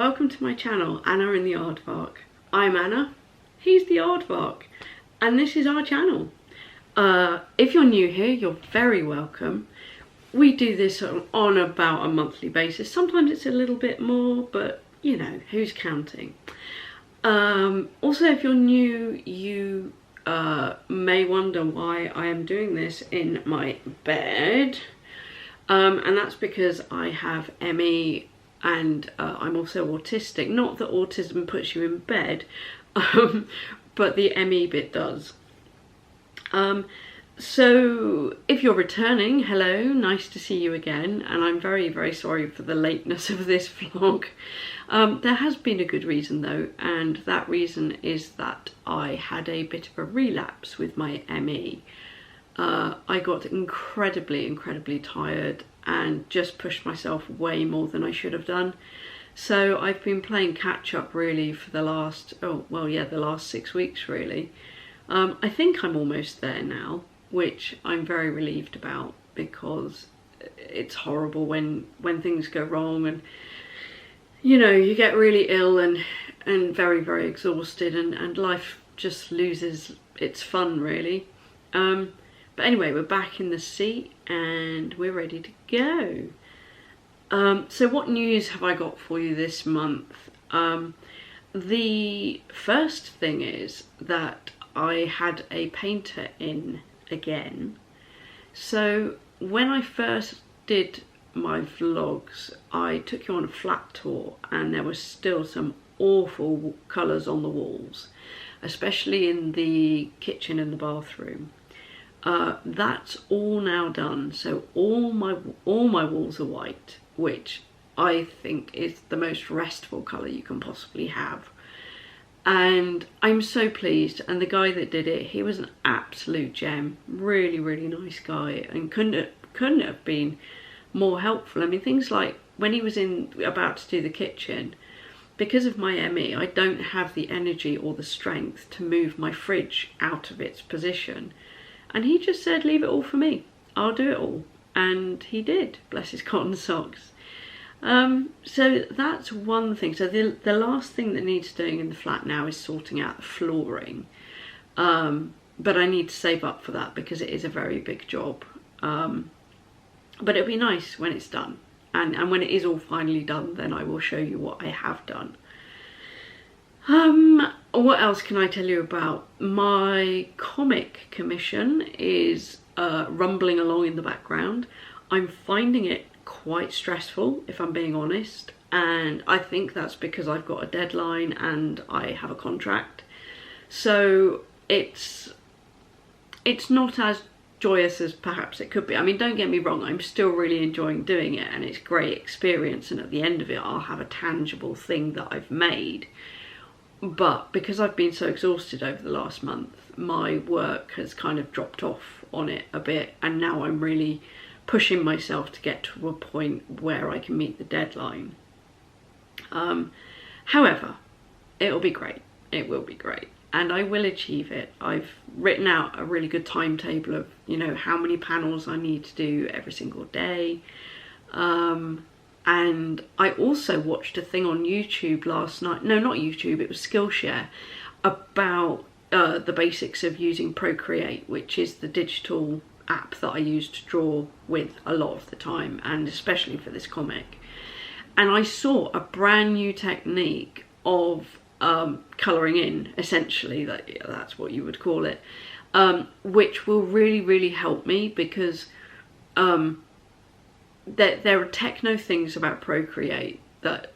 welcome to my channel, Anna and the Aardvark. I'm Anna, he's the Aardvark, and this is our channel. If you're new here, you're very welcome. We do this on about a monthly basis. Sometimes it's a little bit more, but you know, who's counting? Also, if you're new, you may wonder why I am doing this in my bed. And that's because I have ME and I'm also autistic. Not that autism puts you in bed, but the ME bit does. So if you're returning, hello, nice to see you again, and I'm very, very sorry for the lateness of this vlog. There has been a good reason though, and that reason is that I had a bit of a relapse with my ME. I got incredibly tired and just pushed myself way more than I should have done. So I've been playing catch up really for the last, the last 6 weeks really. I think I'm almost there now, which I'm very relieved about, because it's horrible when things go wrong and you know, you get really ill and very, very exhausted, and life just loses its fun really. But anyway, we're back in the seat and we're ready to go. So what news have I got for you this month? The first thing is that I had a painter in again. So when I first did my vlogs, I took you on a flat tour and there was still some awful colours on the walls, especially in the kitchen and the bathroom. That's all now done, so all my walls are white, which I think is the most restful colour you can possibly have. And I'm so pleased, and the guy that did it, he was an absolute gem, really nice guy, and couldn't have been more helpful. I mean, things like when he was about to do the kitchen, because of my ME, I don't have the energy or the strength to move my fridge out of its position. And he just said, leave it all for me, I'll do it all. And he did, bless his cotton socks. So that's one thing. So the last thing that needs doing in the flat now is sorting out the flooring. But I need to save up for that because it is a very big job. But it'll be nice when it's done. And when it is all finally done, then I will show you what I have done. What else can I tell you about? My comic commission is rumbling along in the background. I'm finding it quite stressful, if I'm being honest, and I think that's because I've got a deadline and I have a contract. So it's not as joyous as perhaps it could be. I mean, don't get me wrong, I'm still really enjoying doing it and it's a great experience, and at the end of it I'll have a tangible thing that I've made. But because I've been so exhausted over the last month, my work has kind of dropped off on it a bit, and now I'm really pushing myself to get to a point where I can meet the deadline. However, it'll be great. It will be great. And I will achieve it. I've written out a really good timetable of, you know, how many panels I need to do every single day. And I also watched a thing on YouTube last night. No, not YouTube, it was Skillshare, about the basics of using Procreate, which is the digital app that I use to draw with a lot of the time, and especially for this comic. And I saw a brand new technique of colouring in, essentially, that's what you would call it, which will really help me, because there are techno things about Procreate that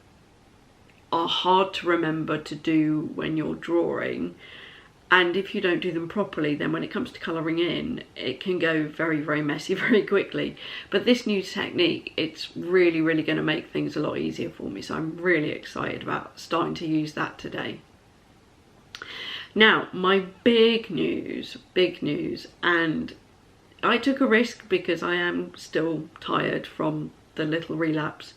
are hard to remember to do when you're drawing, and if you don't do them properly, then when it comes to colouring in, it can go very messy very quickly. But this new technique, it's really going to make things a lot easier for me, so I'm really excited about starting to use that today. Now, my big news, and I took a risk because I am still tired from the little relapse.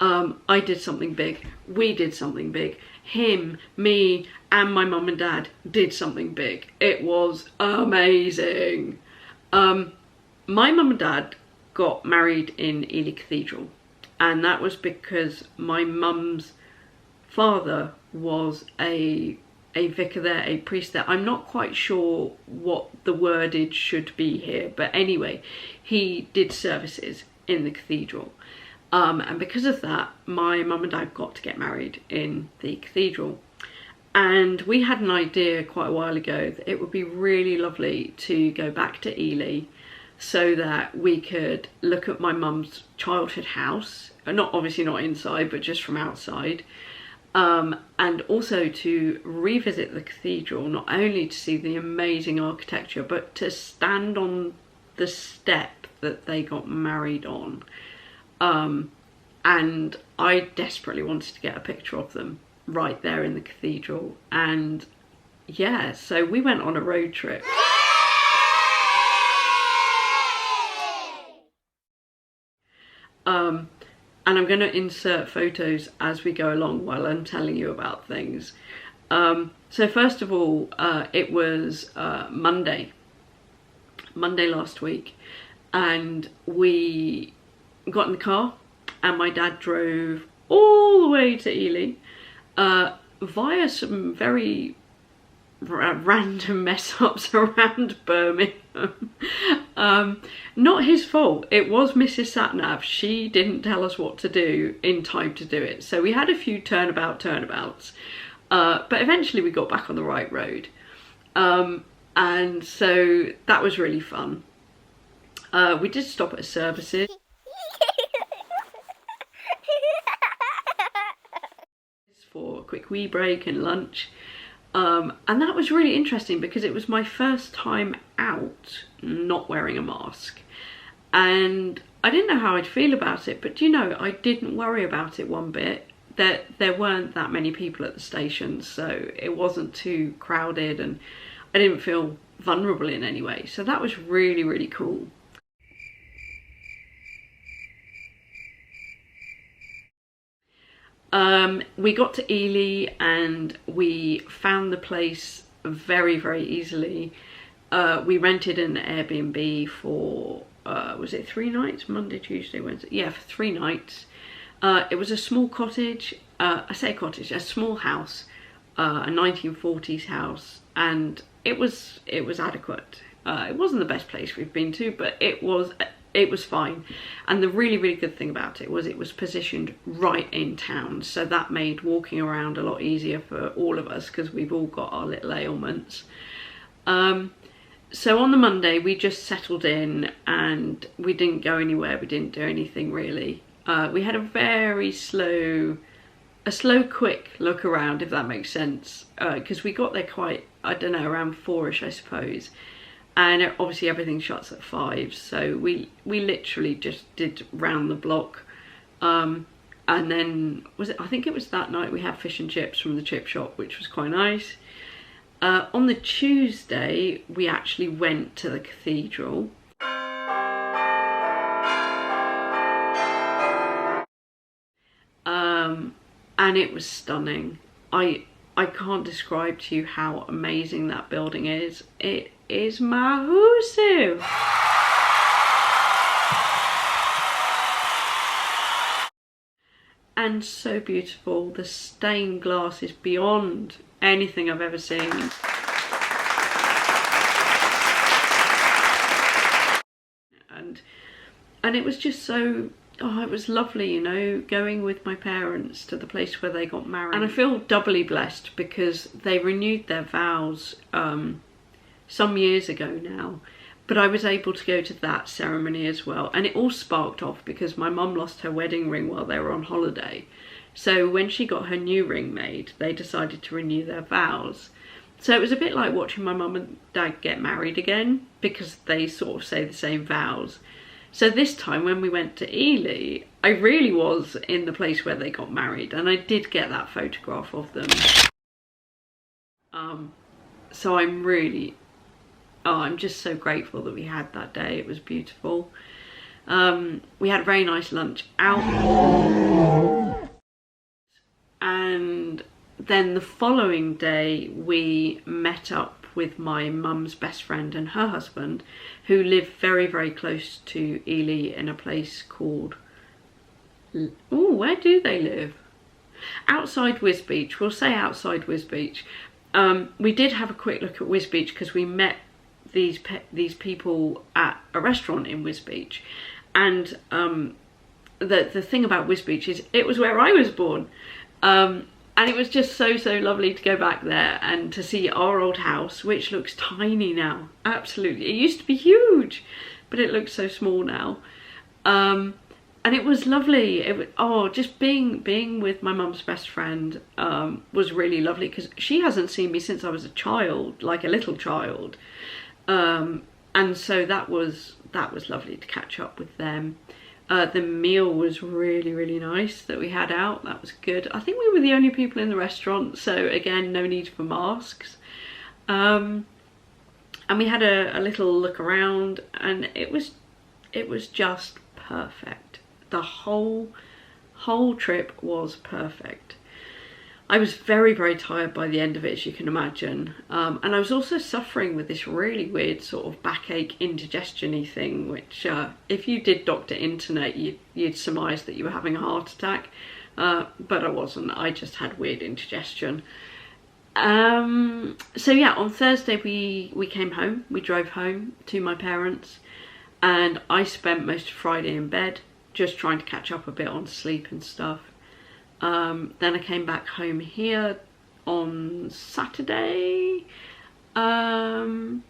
I did something big. We did something big. Him, me, and my mum and dad did something big. It was amazing. My mum and dad got married in Ely Cathedral, and that was because my mum's father was a vicar there, a priest there. I'm not quite sure what the wordage should be here, but anyway, he did services in the cathedral. And because of that, my mum and dad got to get married in the cathedral. And we had an idea quite a while ago that it would be really lovely to go back to Ely so that we could look at my mum's childhood house, obviously not inside, but just from outside. And also to revisit the cathedral, not only to see the amazing architecture, but to stand on the step that they got married on. And I desperately wanted to get a picture of them right there in the cathedral. And yeah, so we went on a road trip. And I'm going to insert photos as we go along while I'm telling you about things. So first of all, it was Monday last week, and we got in the car and my dad drove all the way to Ely via some very random mess ups around Birmingham. Not his fault. It was Mrs. Satnav. She didn't tell us what to do in time to do it. So we had a few turnabouts, but eventually we got back on the right road. And so that was really fun. We did stop at services. For a quick wee break and lunch. And that was really interesting because it was my first time out not wearing a mask, and I didn't know how I'd feel about it, but you know, I didn't worry about it one bit. There weren't that many people at the station, so it wasn't too crowded and I didn't feel vulnerable in any way, so that was really, really cool. We got to Ely and we found the place very, very easily. We rented an Airbnb for, was it 3 nights? Monday, Tuesday, Wednesday? Yeah, for 3 nights. It was a small cottage, I say cottage, a small house, a 1940s house, and it was adequate. It wasn't the best place we've been to, but it was fine. And the really, really good thing about it was positioned right in town, so that made walking around a lot easier for all of us because we've all got our little ailments. So on the Monday we just settled in and we didn't go anywhere, we didn't do anything really. We had a very slow, quick look around, if that makes sense, because we got there quite, I don't know, around 4ish I suppose. And obviously everything shuts at 5, so we literally just did round the block. And then, I think it was that night we had fish and chips from the chip shop, which was quite nice. On the Tuesday, we actually went to the cathedral. And it was stunning. I can't describe to you how amazing that building is. It is massive. And so beautiful. The stained glass is beyond anything I've ever seen. And it was just so, oh, it was lovely, you know, going with my parents to the place where they got married. And I feel doubly blessed because they renewed their vows some years ago now, but I was able to go to that ceremony as well. And it all sparked off because my mum lost her wedding ring while they were on holiday. So when she got her new ring made, they decided to renew their vows. So it was a bit like watching my mum and dad get married again because they sort of say the same vows. So this time when we went to Ely, I really was in the place where they got married, and I did get that photograph of them. So I'm really, I'm just so grateful that we had that day. It was beautiful. We had a very nice lunch out. And then the following day we met up with my mum's best friend and her husband, who live very, very close to Ely in a place called, oh, where do they live? Outside Wisbech, we'll say outside Wisbech. We did have a quick look at Wisbech because we met these people at a restaurant in Wisbech, and the thing about Wisbech is it was where I was born, and it was just so lovely to go back there and to see our old house, which looks tiny now. Absolutely, it used to be huge, but it looks so small now. And it was lovely. Just being with my mum's best friend was really lovely, because she hasn't seen me since I was a child, like a little child. And so that was lovely to catch up with them. The meal was really nice that we had out. That was good. I think we were the only people in the restaurant, so again, no need for masks. And we had a little look around, and it was just perfect. The whole trip was perfect. I was very tired by the end of it, as you can imagine. And I was also suffering with this really weird sort of backache, indigestion-y thing, which if you did Dr. Internet, you'd surmise that you were having a heart attack. But I wasn't. I just had weird indigestion. So yeah, on Thursday we came home. We drove home to my parents, and I spent most of Friday in bed, just trying to catch up a bit on sleep and stuff. Then I came back home here on Saturday, and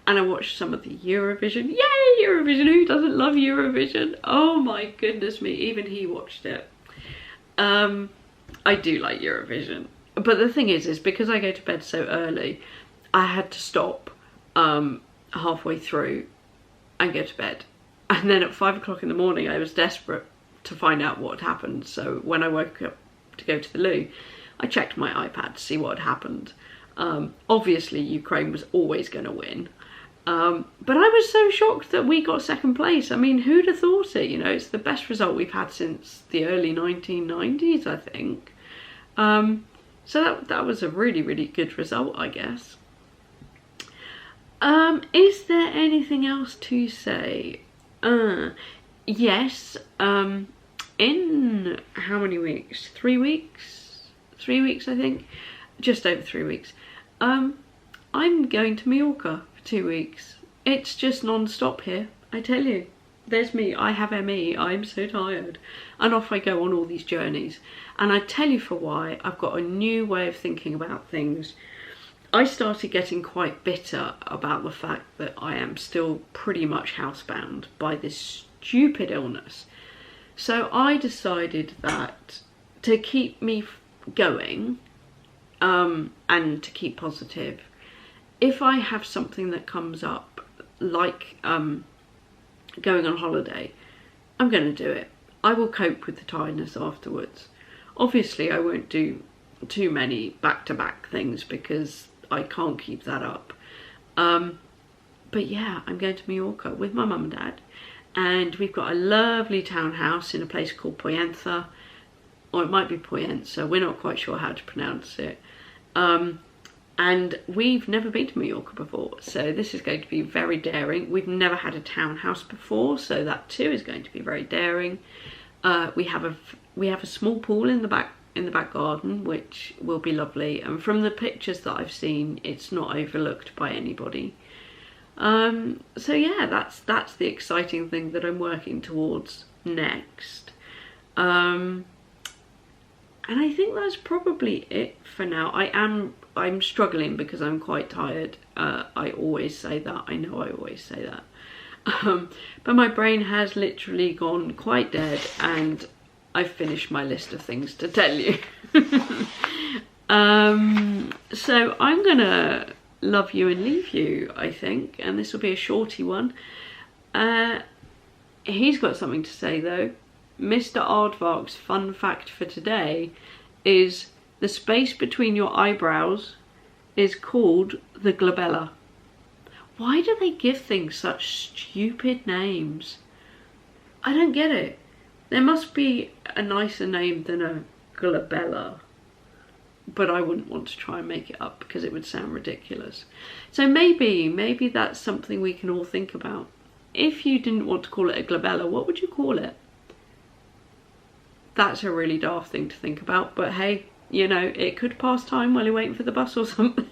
I watched some of the Eurovision. Yay, Eurovision! Who doesn't love Eurovision? Oh my goodness me, even he watched it. I do like Eurovision, but the thing is because I go to bed so early, I had to stop halfway through and go to bed. And then at 5 o'clock in the morning, I was desperate to find out what had happened. So when I woke up to go to the loo, I checked my iPad to see what had happened. Obviously, Ukraine was always going to win. But I was so shocked that we got second place. I mean, who'd have thought it? You know, it's the best result we've had since the early 1990s, I think. So that was a really good result, I guess. Is there anything else to say? Yes, in how many weeks? 3 weeks? 3 weeks, I think. Just over 3 weeks. I'm going to Mallorca for 2 weeks. It's just non-stop here, I tell you. There's me, I have ME, I'm so tired. And off I go on all these journeys. And I tell you for why, I've got a new way of thinking about things. I started getting quite bitter about the fact that I am still pretty much housebound by this stupid illness. So I decided that to keep me going and to keep positive, if I have something that comes up, like going on holiday, I'm going to do it. I will cope with the tiredness afterwards. Obviously, I won't do too many back-to-back things because I can't keep that up. But yeah, I'm going to Mallorca with my mum and dad, and we've got a lovely townhouse in a place called Poyenza, or it might be Poyenza, we're not quite sure how to pronounce it. And we've never been to Mallorca before, so this is going to be very daring. We've never had a townhouse before, so that too is going to be very daring. We have a small pool in the back garden, which will be lovely, and from the pictures that I've seen, it's not overlooked by anybody. So yeah, that's the exciting thing that I'm working towards next. And I think that's probably it for now. I'm struggling because I'm quite tired. I always say that. I know I always say that. But my brain has literally gone quite dead, and I've finished my list of things to tell you. So I'm gonna love you and leave you, I think, and this will be a shorty one. He's got something to say though. Mr. Aardvark's fun fact for today is the space between your eyebrows is called the glabella. Why do they give things such stupid names? I don't get it. There must be a nicer name than a glabella, but I wouldn't want to try and make it up because it would sound ridiculous. So maybe that's something we can all think about. If you didn't want to call it a glabella, what would you call it? That's a really daft thing to think about, but hey, you know, it could pass time while you're waiting for the bus or something.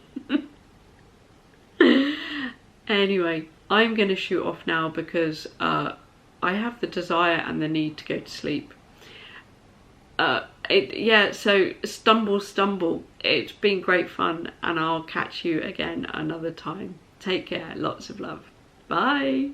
Anyway, I'm going to shoot off now because I have the desire and the need to go to sleep. Yeah, so stumble. It's been great fun, and I'll catch you again another time. Take care. Lots of love. Bye.